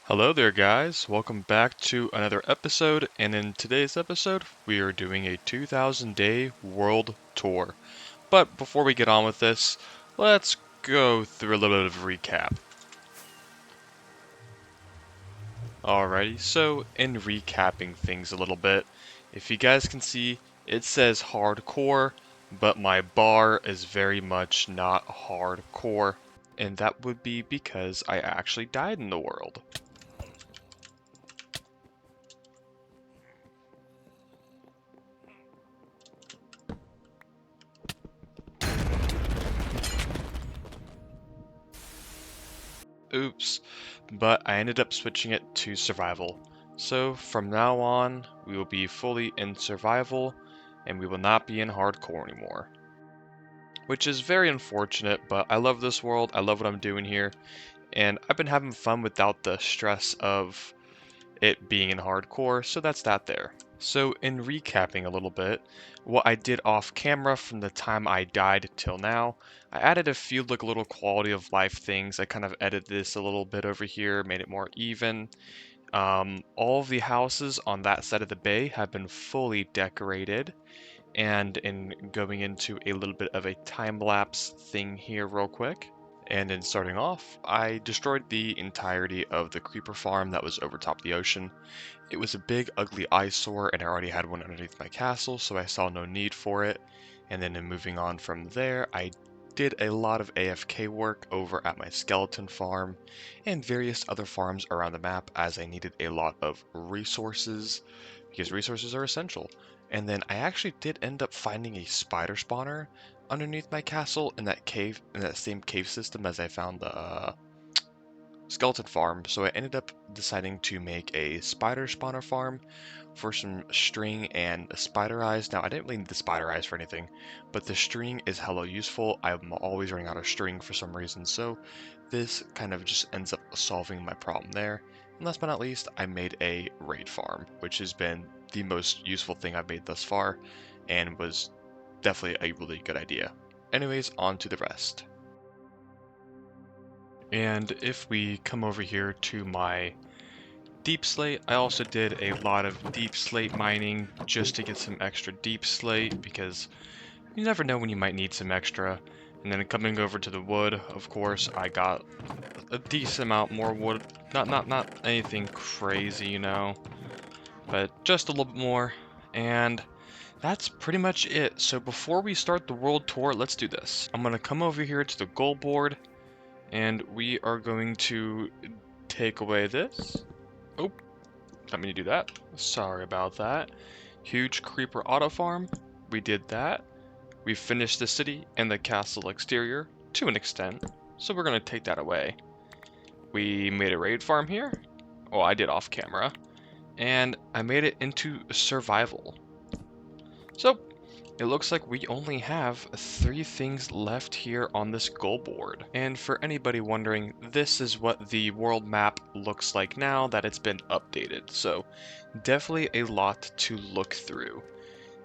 Hello there, guys. Welcome back to another episode, and in today's episode, we are doing a 2000 day world tour. But before we get on with this, let's go through a little bit of a recap. Alrighty, so in recapping things a little bit, if you guys can see, it says hardcore, but my bar is very much not hardcore, and that would be because I actually died in the world. Oops, but I ended up switching it to survival. So from now on, we will be fully in survival and we will not be in hardcore anymore. Which is very unfortunate, but I love this world, I love what I'm doing here, and I've been having fun without the stress of it being in hardcore, so that's that there. So in recapping a little bit, what I did off camera from the time I died till now, I added a few little quality of life things. I kind of edited this a little bit over here, made it more even. All of the houses on that side of the bay have been fully decorated. And in going into a little bit of a time lapse thing here real quick. And in starting off, I destroyed the entirety of the creeper farm that was over top the ocean. It was a big, ugly eyesore, and I already had one underneath my castle, so I saw no need for it. And then in moving on from there, I did a lot of AFK work over at my skeleton farm and various other farms around the map as I needed a lot of resources, because resources are essential. And then I actually did end up finding a spider spawner underneath my castle in that cave, in that same cave system as I found the skeleton farm, so I ended up deciding to make a spider spawner farm for some string and spider eyes. Now, I didn't really need the spider eyes for anything, but the string is hella useful. I'm always running out of string for some reason, so this kind of just ends up solving my problem there. And last but not least, I made a raid farm, which has been the most useful thing I've made thus far, and was definitely a really good idea. Anyways, on to the rest. And if we come over here to my deep slate, I also did a lot of deep slate mining just to get some extra deep slate because you never know when you might need some extra. And then coming over to the wood, of course, I got a decent amount more wood. Not anything crazy, but just a little bit more. And that's pretty much it. So before we start the world tour, let's do this. I'm gonna come over here to the goal board and we are going to take away this. Oh, let me do that. Sorry about that. Huge creeper auto farm. We did that. We finished the city and the castle exterior to an extent, so we're going to take that away. We made a raid farm here. Oh, I did off camera. And I made it into survival. So it looks like we only have 3 things left here on this goal board. And for anybody wondering, this is what the world map looks like now that it's been updated. So definitely a lot to look through.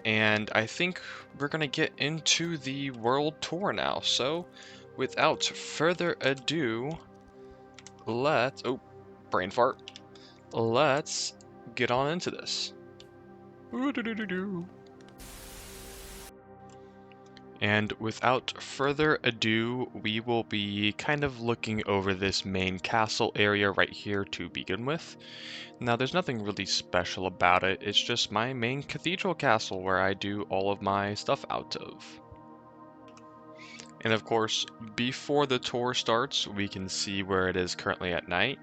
And I think we're going to get into the world tour now. So without further ado, oh, brain fart. Let's get on into this. And without further ado, we will be kind of looking over this main castle area right here to begin with. Now, there's nothing really special about it, it's just my main cathedral castle where I do all of my stuff out of. And of course, before the tour starts, we can see where it is currently at night.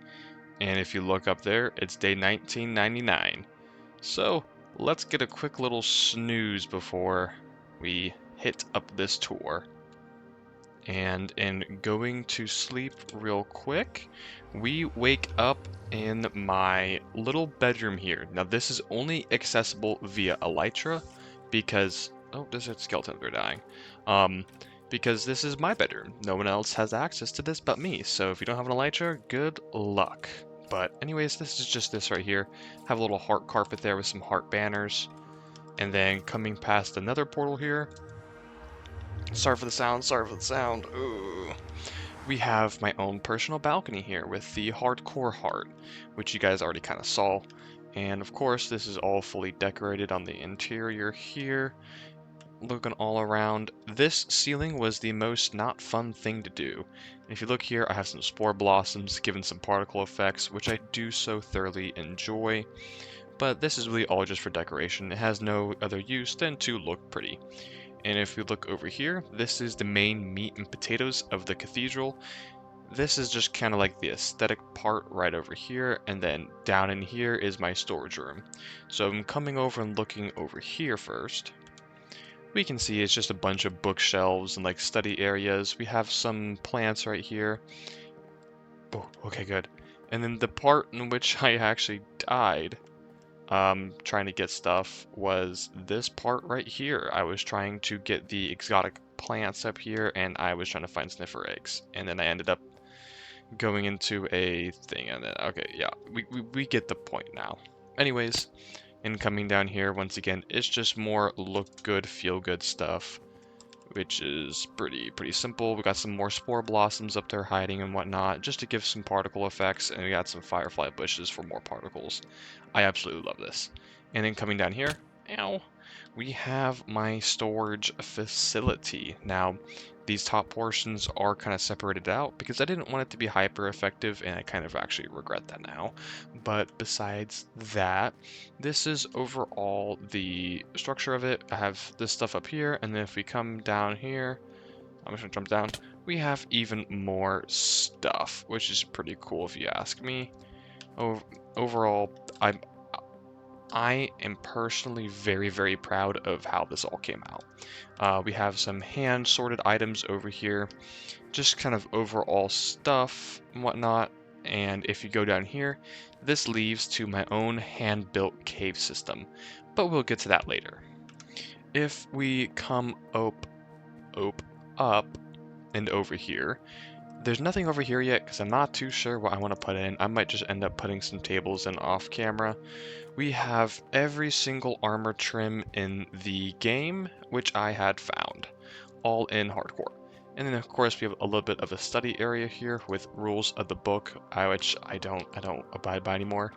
And if you look up there, it's day 1999. So, let's get a quick little snooze before we hit up this tour. And in going to sleep real quick, we wake up in my little bedroom here. Now this is only accessible via elytra because, oh, there's a skeleton they're dying. Because this is my bedroom. No one else has access to this but me. So if you don't have an elytra, good luck. But anyways, this is just this right here. Have a little heart carpet there with some heart banners. And then coming past another portal here. Sorry for the sound, sorry for the sound. Ooh. we have my own personal balcony here with the hardcore heart, which you guys already kind of saw. And of course, this is all fully decorated on the interior here. Looking all around, this ceiling was the most not fun thing to do. If you look here, I have some spore blossoms given some particle effects, which I do so thoroughly enjoy. But this is really all just for decoration. It has no other use than to look pretty. And if we look over here, this is the main meat and potatoes of the cathedral. This is just kind of like the aesthetic part right over here, and then down in here is my storage room. So I'm coming over and looking over here first. We can see it's just a bunch of bookshelves and like study areas. We have some plants right here. Oh, okay, good. And then the part in which I actually died trying to get stuff was this part right here. I was trying to get the exotic plants up here, and I was trying to find sniffer eggs. And then I ended up going into a thing, and then, okay, yeah, we get the point now. Anyways, and coming down here, once again, it's just more look good, feel good stuff, which is pretty simple. We got some more spore blossoms up there hiding and whatnot, just to give some particle effects, and we got some firefly bushes for more particles. I absolutely love this. And then coming down here, ow, we have my storage facility. Now, these top portions are kind of separated out because I didn't want it to be hyper effective, and I kind of actually regret that now. But besides that, this is overall the structure of it. I have this stuff up here, and then if we come down here, I'm just gonna jump down, we have even more stuff, which is pretty cool if you ask me. Overall, I am personally very proud of how this all came out. We have some hand sorted items over here, just kind of overall stuff and whatnot. And if you go down here, this leads to my own hand-built cave system, but we'll get to that later. If we come up and over here, there's nothing over here yet because I'm not too sure what I want to put in. I might just end up putting some tables in off camera. We have every single armor trim in the game, which I had found, all in hardcore. And then of course we have a little bit of a study area here with rules of the book, which I don't abide by anymore.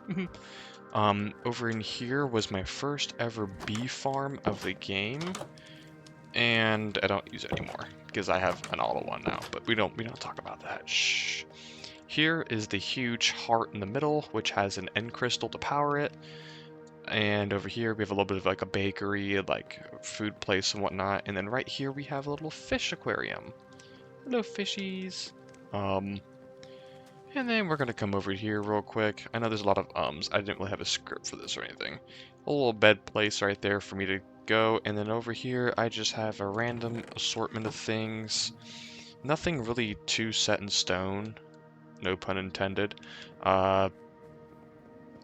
Over in here was my first ever bee farm of the game, and I don't use it anymore because I have an auto one now. But we don't talk about that. Shh. Here is the huge heart in the middle, which has an end crystal to power it. And over here we have a little bit of like a bakery, like food place and whatnot. And then right here we have a little fish aquarium. Hello, fishies. And then we're gonna come over here real quick. I know there's a lot of ums. I didn't really have a script for this or anything. A little bed place right there for me to go. And then over here I just have a random assortment of things. Nothing really too set in stone. No pun intended.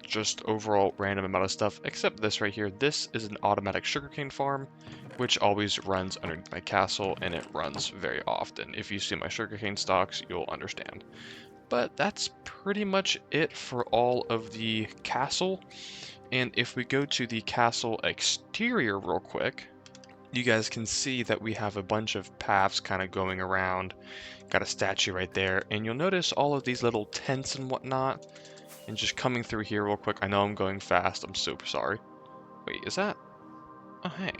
Just overall random amount of stuff, except this right here. This is an automatic sugarcane farm, which always runs underneath my castle, and it runs very often. If you see my sugarcane stocks, you'll understand. But that's pretty much it for all of the castle. And if we go to the castle exterior real quick, you guys can see that we have a bunch of paths kind of going around. Got a statue right there, and you'll notice all of these little tents and whatnot. And just coming through here real quick, I know I'm going fast, I'm super sorry. Wait, is that? Oh, hey.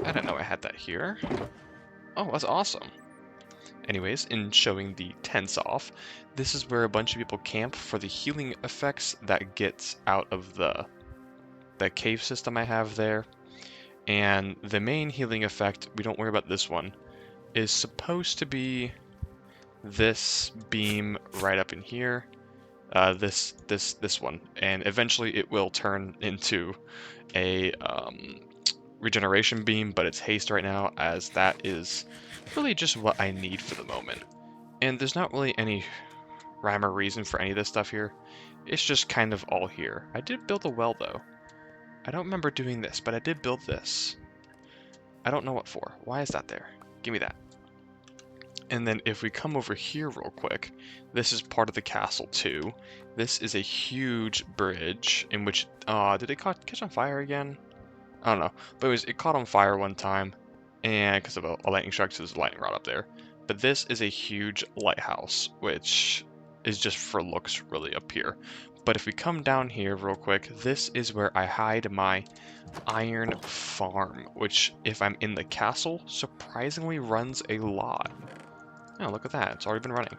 I didn't know I had that here. Oh, that's awesome. Anyways, in showing the tents off, this is where a bunch of people camp for the healing effects that gets out of the cave system I have there. And the main healing effect, we don't worry about this one, is supposed to be this beam right up in here. This one, and eventually it will turn into a regeneration beam, but it's haste right now, as that is really just what I need for the moment. And there's not really any rhyme or reason for any of this stuff here. It's just kind of all here. I did build a well though. I don't remember doing this, but I did build this. I don't know what for. Why is that there? Give me that. And then if we come over here real quick, this is part of the castle too. This is a huge bridge in which, did it catch on fire again? I don't know, but it caught on fire one time, and because of a lightning strike, so there's a lightning rod up there. But this is a huge lighthouse, which is just for looks really up here. But if we come down here real quick, this is where I hide my iron farm, which if I'm in the castle, surprisingly runs a lot. Oh, look at that, it's already been running.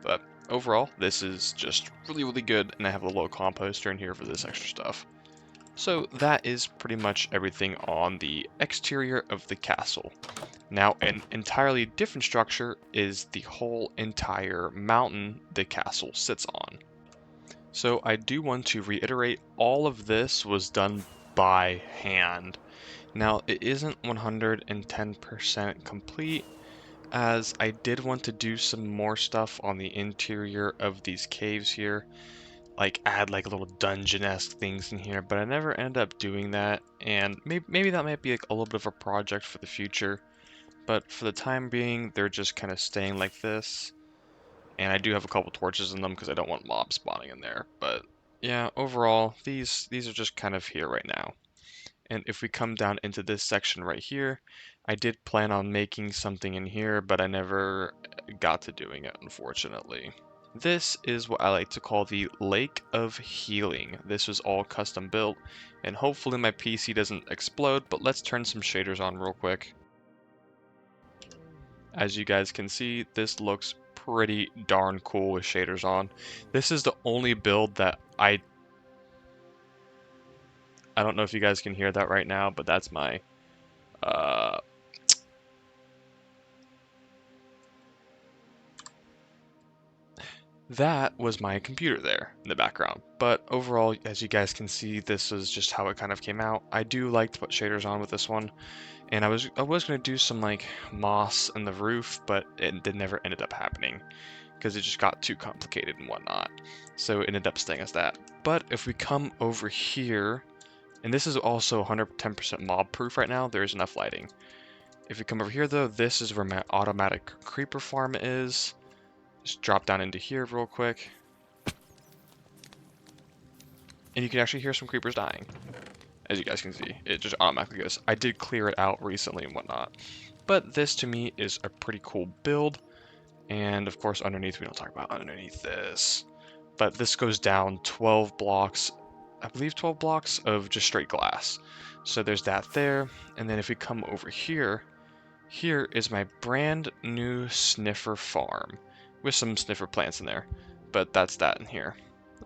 But overall, this is just really, really good, and I have a little composter in here for this extra stuff. So that is pretty much everything on the exterior of the castle. Now, an entirely different structure is the whole entire mountain the castle sits on. So I do want to reiterate, all of this was done by hand. Now, it isn't 110% complete, as I did want to do some more stuff on the interior of these caves here, like add like little dungeon-esque things in here, but I never ended up doing that, and maybe that might be like a little bit of a project for the future, but for the time being, they're just kind of staying like this, and I do have a couple torches in them because I don't want mobs spawning in there, but yeah, overall, these are just kind of here right now. And if we come down into this section right here, I did plan on making something in here, but I never got to doing it, unfortunately. This is what I like to call the Lake of Healing. This was all custom built, and hopefully my PC doesn't explode, but let's turn some shaders on real quick. As you guys can see, this looks pretty darn cool with shaders on. This is the only build that I don't know if you guys can hear that right now, but that's my that was my computer there in the background. But overall, as you guys can see, this is just how it kind of came out. I do like to put shaders on with this one, and I was going to do some like moss in the roof, but it never ended up happening because it just got too complicated and whatnot. So it ended up staying as that. But if we come over here, and this is also 110% mob proof right now, there's enough lighting. If we come over here though, this is where my automatic creeper farm is. Just drop down into here real quick. And you can actually hear some creepers dying. As you guys can see, it just automatically goes. I did clear it out recently and whatnot. But this to me is a pretty cool build. And of course underneath, we don't talk about underneath this. But this goes down 12 blocks, I believe 12 blocks of just straight glass. So there's that there. And then if we come over here, here is my brand new sniffer farm with some sniffer plants in there. But that's that in here.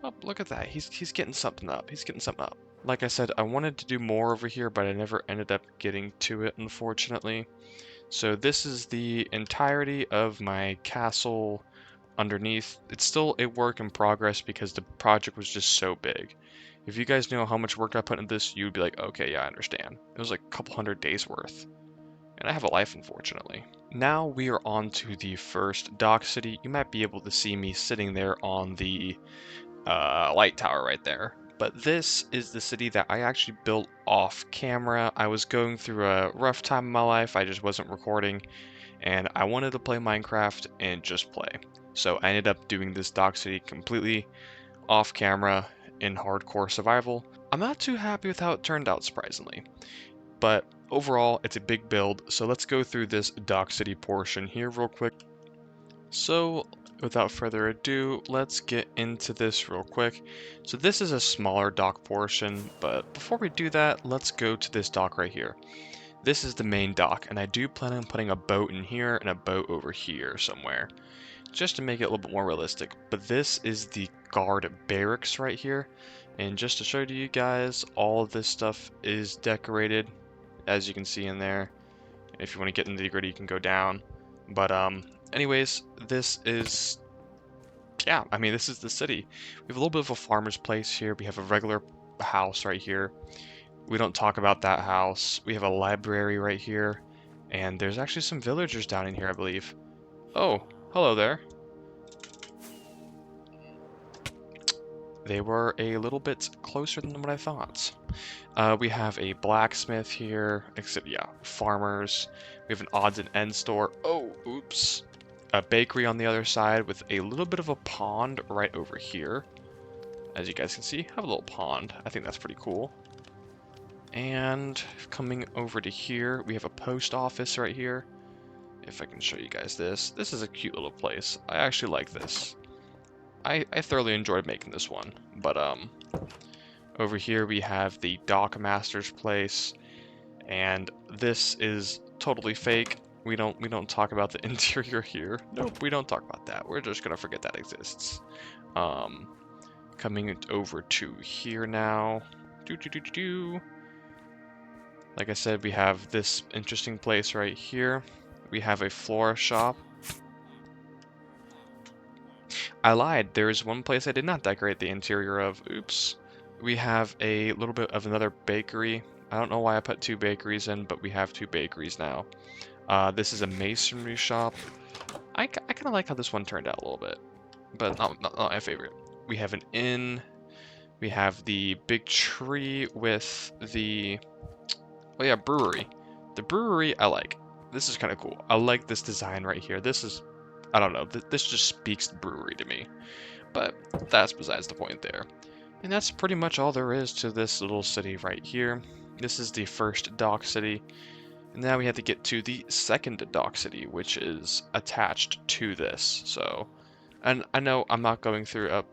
Oh, look at that. He's getting something up. He's getting something up. Like I said, I wanted to do more over here, but I never ended up getting to it, unfortunately. So this is the entirety of my castle underneath. It's still a work in progress because the project was just so big. If you guys know how much work I put into this, you'd be like, okay, yeah, I understand. It was like a couple hundred days worth. And I have a life, unfortunately. Now we are on to the first dock city. You might be able to see me sitting there on the light tower right there. But this is the city that I actually built off camera. I was going through a rough time in my life. I just wasn't recording, and I wanted to play Minecraft and just play. So I ended up doing this dock city completely off camera in hardcore survival. I'm not too happy with how it turned out, surprisingly. But overall, it's a big build, so let's go through this dock city portion here real quick. So without further ado, let's get into this real quick. So this is a smaller dock portion, but before we do that, let's go to this dock right here. This is the main dock, and I do plan on putting a boat in here and a boat over here somewhere, just to make it a little bit more realistic. But this is the guard barracks right here, and just to show to you guys, all of this stuff is decorated, as you can see in there. If you want to get into the gritty, you can go down. But anyways, this is, yeah, I mean, this is the city. We have a little bit of a farmer's place here. We have a regular house right here. We don't talk about that house. We have a library right here. And there's actually some villagers down in here, I believe. Oh, hello there. They were a little bit closer than what I thought. We have a blacksmith here, except, yeah, farmers. We have an odds and ends store. Oh, oops. A bakery on the other side with a little bit of a pond right over here. As you guys can see, I have a little pond. I think that's pretty cool. And coming over to here, we have a post office right here. if I can show you guys this. This is a cute little place. I actually like this. I thoroughly enjoyed making this one. But over here we have the Dock Master's place, and this is totally fake. We don't talk about the interior here. Nope, we don't talk about that. We're just gonna forget that exists. Coming over to here now. Like I said, we have this interesting place right here. We have a flora shop. I lied. There is one place I did not decorate the interior of. Oops. We have a little bit of another bakery. I don't know why I put 2 bakeries in, but we have 2 bakeries now. This is a masonry shop. I kind of like how this one turned out a little bit, but not my favorite. We have an inn. We have the big tree with the, oh yeah, brewery. The brewery I like. This is kind of cool. I like this design right here. This is, I don't know, this just speaks brewery to me. But that's besides the point there. And that's pretty much all there is to this little city right here. This is the first dock city. And now we have to get to the second dock city, which is attached to this. So, and I know I'm not going through a...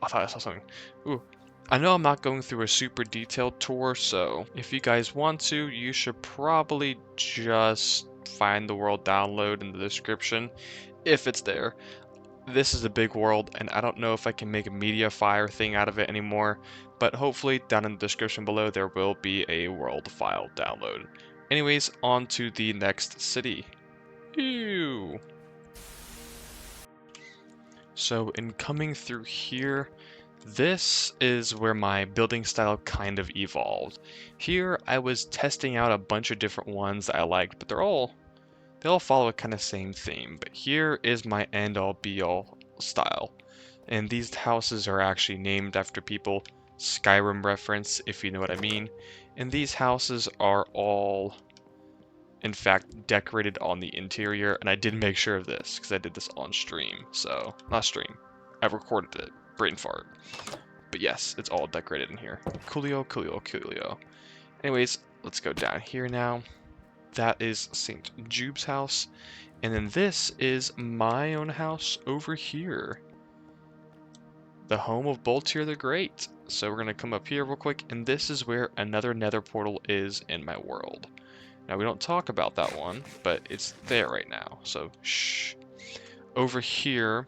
I thought I saw something. Ooh. I know I'm not going through a super detailed tour, so if you guys want to, you should probably just find the world download in the description, if it's there. This is a big world, and I don't know if I can make a MediaFire thing out of it anymore, but hopefully down in the description below there will be a world file download. Anyways, on to the next city. Ew. So in coming through here, this is where my building style kind of evolved. Here I was testing out a bunch of different ones that I liked, but they all follow a kind of same theme. But here is my end all be all style. And these houses are actually named after people. Skyrim reference, if you know what I mean. And these houses are all, in fact, decorated on the interior. And I did make sure of this because I did this on stream. So, not stream. I recorded it. Brain fart. But yes, it's all decorated in here. Coolio, coolio, coolio. Anyways, let's go down here now. That is St. Jube's house. And then this is my own house over here. The home of Boltyr the Great. So we're going to come up here real quick, and this is where another nether portal is in my world. Now we don't talk about that one, but it's there right now, so shh. Over here,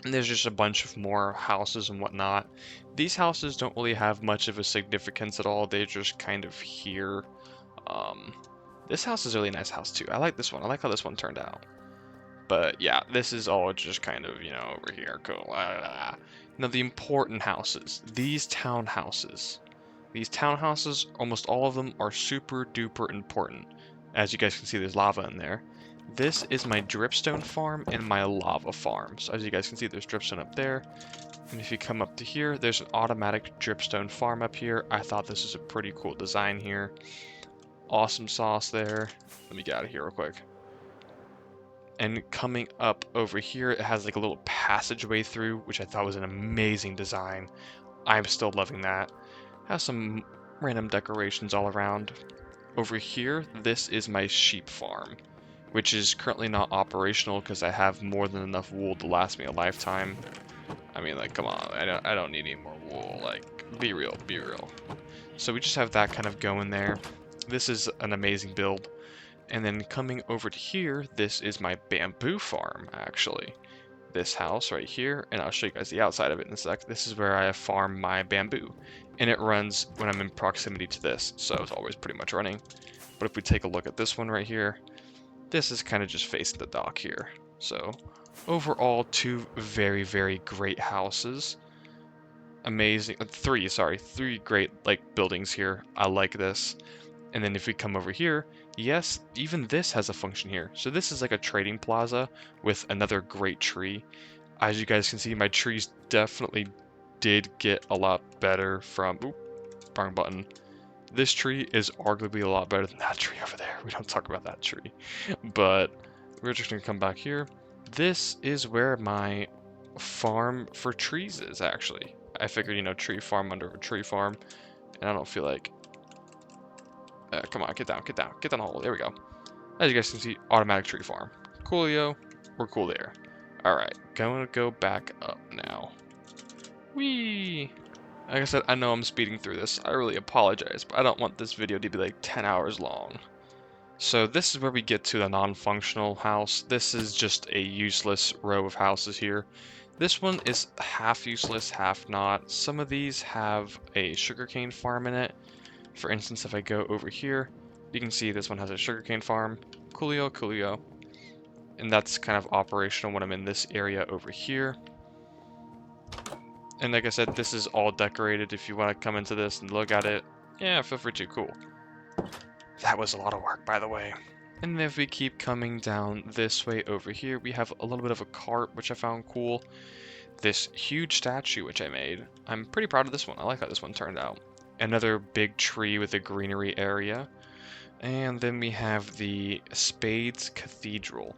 and there's just a bunch of more houses and whatnot. These houses don't really have much of a significance at all, they're just kind of here. This house is a really nice house too. I like this one. I like how this one turned out. But yeah, this is all just kind of, you know, over here. Cool. Now the important houses. These townhouses. These townhouses, almost all of them are super duper important. As you guys can see, there's lava in there. This is my dripstone farm and my lava farm. So as you guys can see, there's dripstone up there. And if you come up to here, there's an automatic dripstone farm up here. I thought this was a pretty cool design here. Awesome sauce there. Let me get out of here real quick. And coming up over here, it has like a little passageway through, which I thought was an amazing design. I'm still loving that. Has some random decorations all around. Over here, this is my sheep farm, which is currently not operational because I have more than enough wool to last me a lifetime. I mean, like, come on, I don't need any more wool. Like, be real, be real. So we just have that kind of going there. This is an amazing build. And then coming over to here, this is my bamboo farm, actually. This house right here, and I'll show you guys the outside of it in a sec. This is where I farm my bamboo. And it runs when I'm in proximity to this, so it's always pretty much running. But if we take a look at this one right here, this is kind of just facing the dock here. So overall, 2 very, very great houses. Amazing, 3 great like buildings here. I like this. And then if we come over here, yes, even this has a function here. So this is like a trading plaza with another great tree. As you guys can see, my trees definitely did get a lot better from, oop, wrong button. This tree is arguably a lot better than that tree over there. We don't talk about that tree. But we're just gonna come back here. This is where my farm for trees is, actually. I figured, you know, tree farm under a tree farm. And I don't feel like Come on, get down, get down, get down the hole. There we go. As you guys can see, automatic tree farm. Coolio, we're cool there. Alright, going to go back up now. Whee! Like I said, I know I'm speeding through this. I really apologize, but I don't want this video to be like 10 hours long. So this is where we get to the non-functional house. This is just a useless row of houses here. This one is half useless, half not. Some of these have a sugarcane farm in it. For instance, if I go over here, you can see this one has a sugarcane farm. Coolio, coolio. And that's kind of operational when I'm in this area over here. And like I said, this is all decorated. If you want to come into this and look at it, yeah, feel free to. Cool. That was a lot of work, by the way. And if we keep coming down this way over here, we have a little bit of a cart, which I found cool. This huge statue, which I made. I'm pretty proud of this one. I like how this one turned out. Another big tree with a greenery area. And then we have the Spades Cathedral.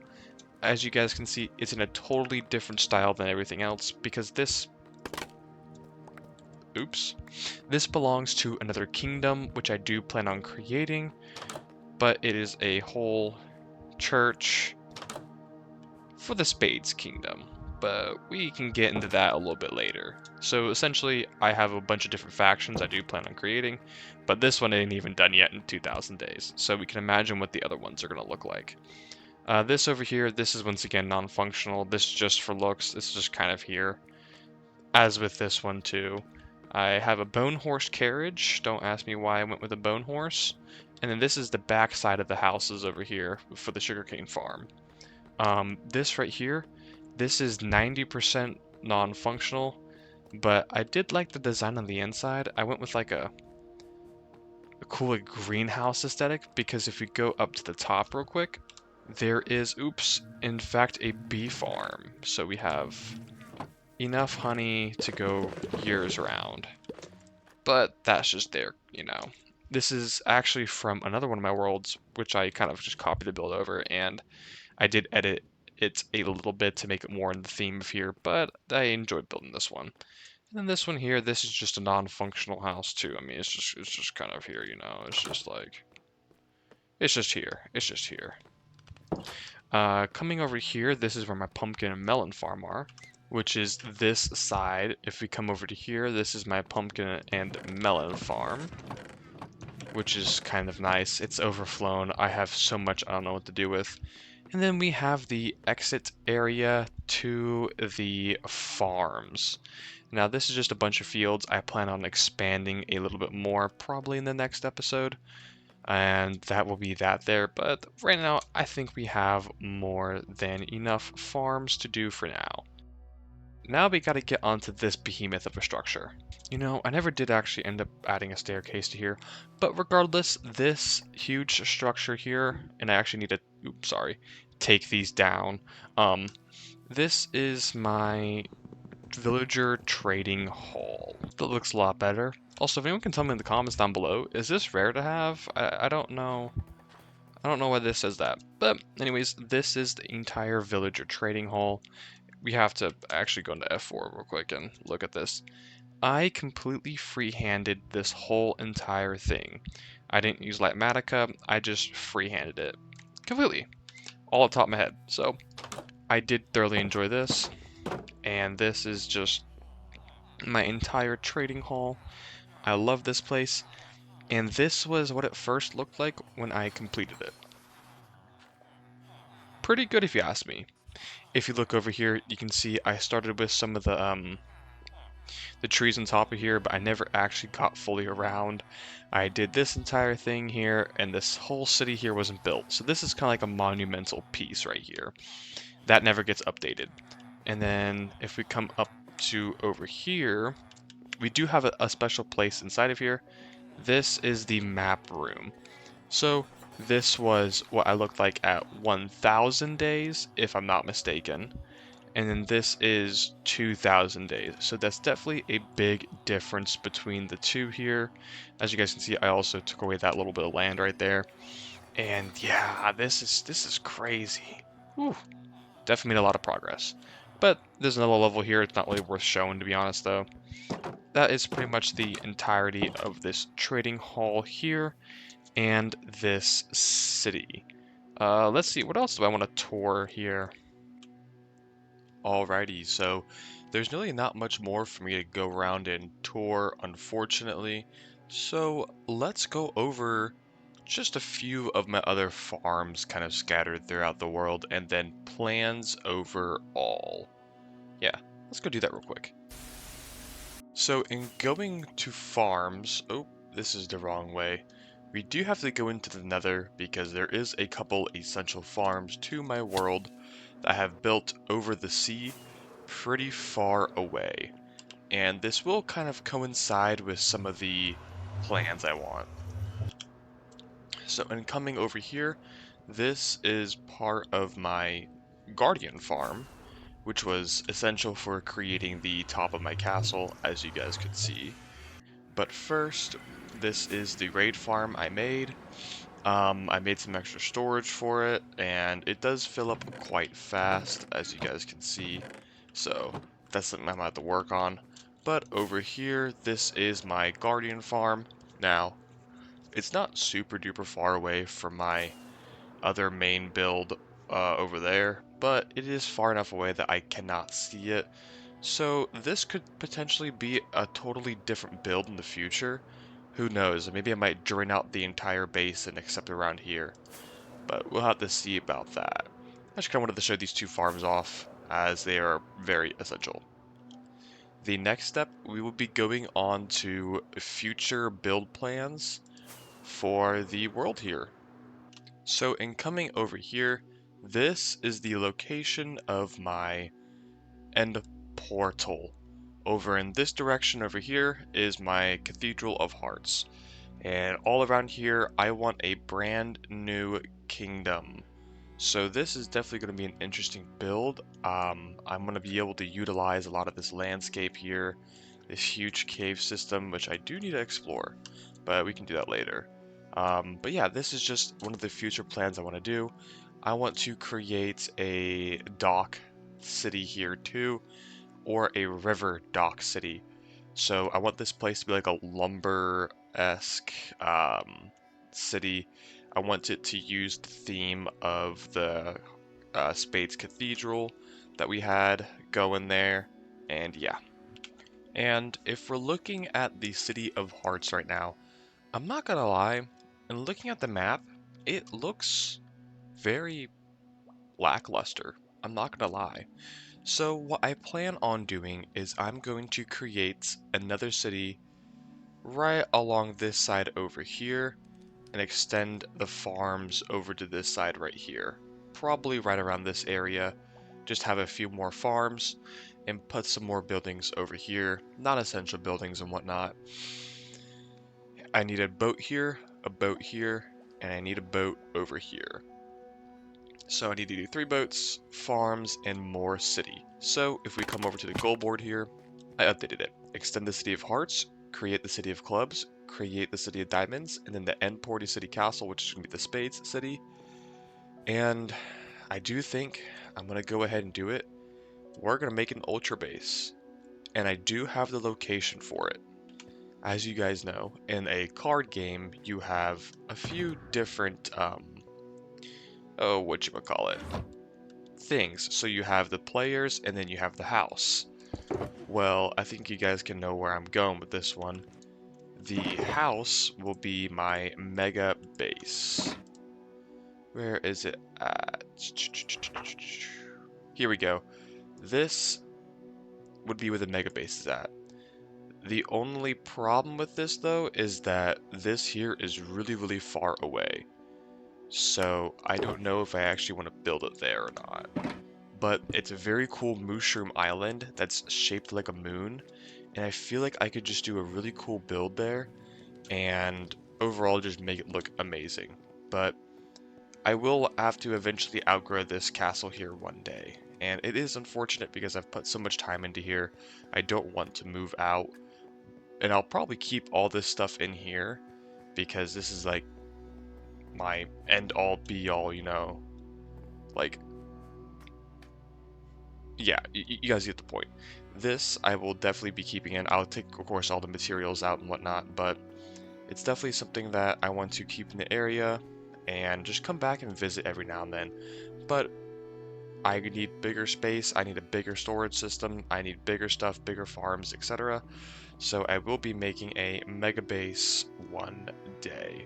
As you guys can see, it's in a totally different style than everything else because this... Oops. This belongs to another kingdom, which I do plan on creating, but it is a whole church for the Spades Kingdom. But we can get into that a little bit later. So essentially, I have a bunch of different factions I do plan on creating, but this one ain't even done yet in 2,000 days. So we can imagine what the other ones are going to look like. This over here, this is once again non-functional. This is just for looks. It's just kind of here. As with this one too. I have a bone horse carriage. Don't ask me why I went with a bone horse. And then this is the back side of the houses over here for the sugarcane farm. This right here, this is 90% non-functional, but I did like the design on the inside. I went with like a cool like, greenhouse aesthetic because if we go up to the top real quick, there is, oops, in fact a bee farm. So we have enough honey to go years round. But that's just there, you know. This is actually from another one of my worlds, which I kind of just copied the build over, and I did edit it a little bit to make it more in the theme of here, but I enjoyed building this one. And then this one here, this is just a non-functional house too. I mean, it's just kind of here, you know. It's just like, it's just here. It's just here. Coming over here, this is where my pumpkin and melon farm are, which is this side. If we come over to here, this is my pumpkin and melon farm, which is kind of nice. It's overflown. I have so much I don't know what to do with. And then we have the exit area to the farms. Now this is just a bunch of fields. I plan on expanding a little bit more probably in the next episode. And that will be that there. But right now I think we have more than enough farms to do for now. Now we gotta get onto this behemoth of a structure. You know, I never did actually end up adding a staircase to here, but regardless, this huge structure here, and I actually need to, oops, sorry, take these down. This is my villager trading hall. That looks a lot better. Also, if anyone can tell me in the comments down below, is this rare to have? I don't know. I don't know why this says that. But anyways, this is the entire villager trading hall. We have to actually go into F4 real quick and look at this. I completely free-handed this whole entire thing. I didn't use Litematica, I just free-handed it. Completely. All off the top of my head. So, I did thoroughly enjoy this. And this is just my entire trading hall. I love this place. And this was what it first looked like when I completed it. Pretty good if you ask me. If you look over here, you can see I started with some of the trees on top of here, but I never actually got fully around. I did this entire thing here, and this whole city here wasn't built. So this is kind of like a monumental piece right here. That never gets updated. And then if we come up to over here, we do have a special place inside of here. This is the map room. So this was what I looked like at 1,000 days, if I'm not mistaken. And then this is 2,000 days. So that's definitely a big difference between the two here. As you guys can see, I also took away that little bit of land right there. And yeah, this is crazy. Whew. Definitely made a lot of progress. But there's another level here. It's not really worth showing, to be honest, though. That is pretty much the entirety of this trading hall here. and this city. Let's see, what else do I want to tour here? Alrighty, so there's really not much more for me to go around and tour, unfortunately. So let's go over just a few of my other farms kind of scattered throughout the world and then plans overall. Yeah, let's go do that real quick. So in going to farms, oh, this is the wrong way. We do have to go into the Nether because there is a couple essential farms to my world that I have built over the sea pretty far away. And this will kind of coincide with some of the plans I want. So in coming over here, this is part of my Guardian farm, which was essential for creating the top of my castle, as you guys could see. But first, this is the raid farm I made. I made some extra storage for it, and it does fill up quite fast, as you guys can see. So that's something I'm going to have to work on. But over here, this is my Guardian farm. Now, it's not super duper far away from my other main build over there, but it is far enough away that I cannot see it. So this could potentially be a totally different build in the future. Who knows? Maybe I might drain out the entire basin except around here. But we'll have to see about that. I just kind of wanted to show these two farms off as they are very essential. The next step, we will be going on to future build plans for the world here. So in coming over here, this is the location of my end portal. Over in this direction over here is my Cathedral of Hearts. And all around here, I want a brand new kingdom. So this is definitely going to be an interesting build. I'm going to be able to utilize a lot of this landscape here, this huge cave system, which I do need to explore, but we can do that later. But yeah, this is just one of the future plans I want to do. I want to create a dock city here too, or a river dock city. So I want this place to be like a lumber-esque city. I want it to use the theme of the Spades Cathedral that we had going there, and yeah. And if we're looking at the City of Hearts right now, I'm not gonna lie, and looking at the map, it looks very lackluster. I'm not gonna lie. So what I plan on doing is I'm going to create another city right along this side over here and extend the farms over to this side right here. Probably right around this area. Just have a few more farms and put some more buildings over here. Non-essential buildings and whatnot. I need a boat here, and I need a boat over here. So I need to do 3 boats, farms, and more city. So if we come over to the goal board here, I updated it. Extend the City of Hearts, create the City of Clubs, create the City of Diamonds, and then the end Porty City Castle, which is going to be the Spades City. And I do think I'm going to go ahead and do it. We're going to make an Ultra Base, and I do have the location for it. As you guys know, in a card game, you have a few different, whatchamacallit, things. So you have the players, and then you have the house. Well, I think you guys can know where I'm going with this one. The house will be my mega base. Where is it at? Here we go. This would be where the mega base is at. The only problem with this though is that this here is really far away. So I don't know if I actually want to build it there or not. But it's a very cool mushroom island that's shaped like a moon, and I feel like I could just do a really cool build there and overall just make it look amazing. But I will have to eventually outgrow this castle here one day, and it is unfortunate because I've put so much time into here. I don't want to move out, and I'll probably keep all this stuff in here because this is like my end all be all, you know, like, yeah, you guys get the point. This I will definitely be keeping in. I'll take, of course, all the materials out and whatnot, but it's definitely something that I want to keep in the area and just come back and visit every now and then. But I need bigger space, I need a bigger storage system, I need bigger stuff, bigger farms, etc. So I will be making a mega base one day.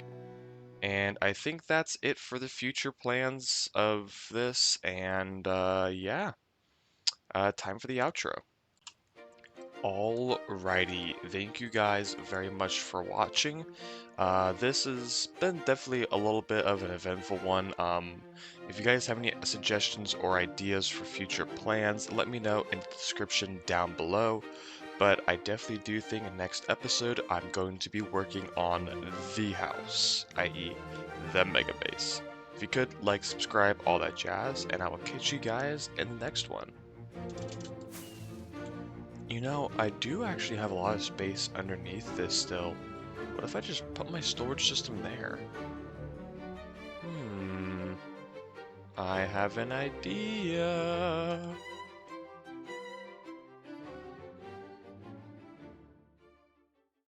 And I think that's it for the future plans of this, and yeah, time for the outro. Alrighty, thank you guys very much for watching. This has been definitely a little bit of an eventful one. If you guys have any suggestions or ideas for future plans, let me know in the description down below. But I definitely do think in next episode I'm going to be working on the house, i.e. the mega base. If you could, like, subscribe, all that jazz, and I will catch you guys in the next one. You know, I do actually have a lot of space underneath this still. What if I just put my storage system there? I have an idea.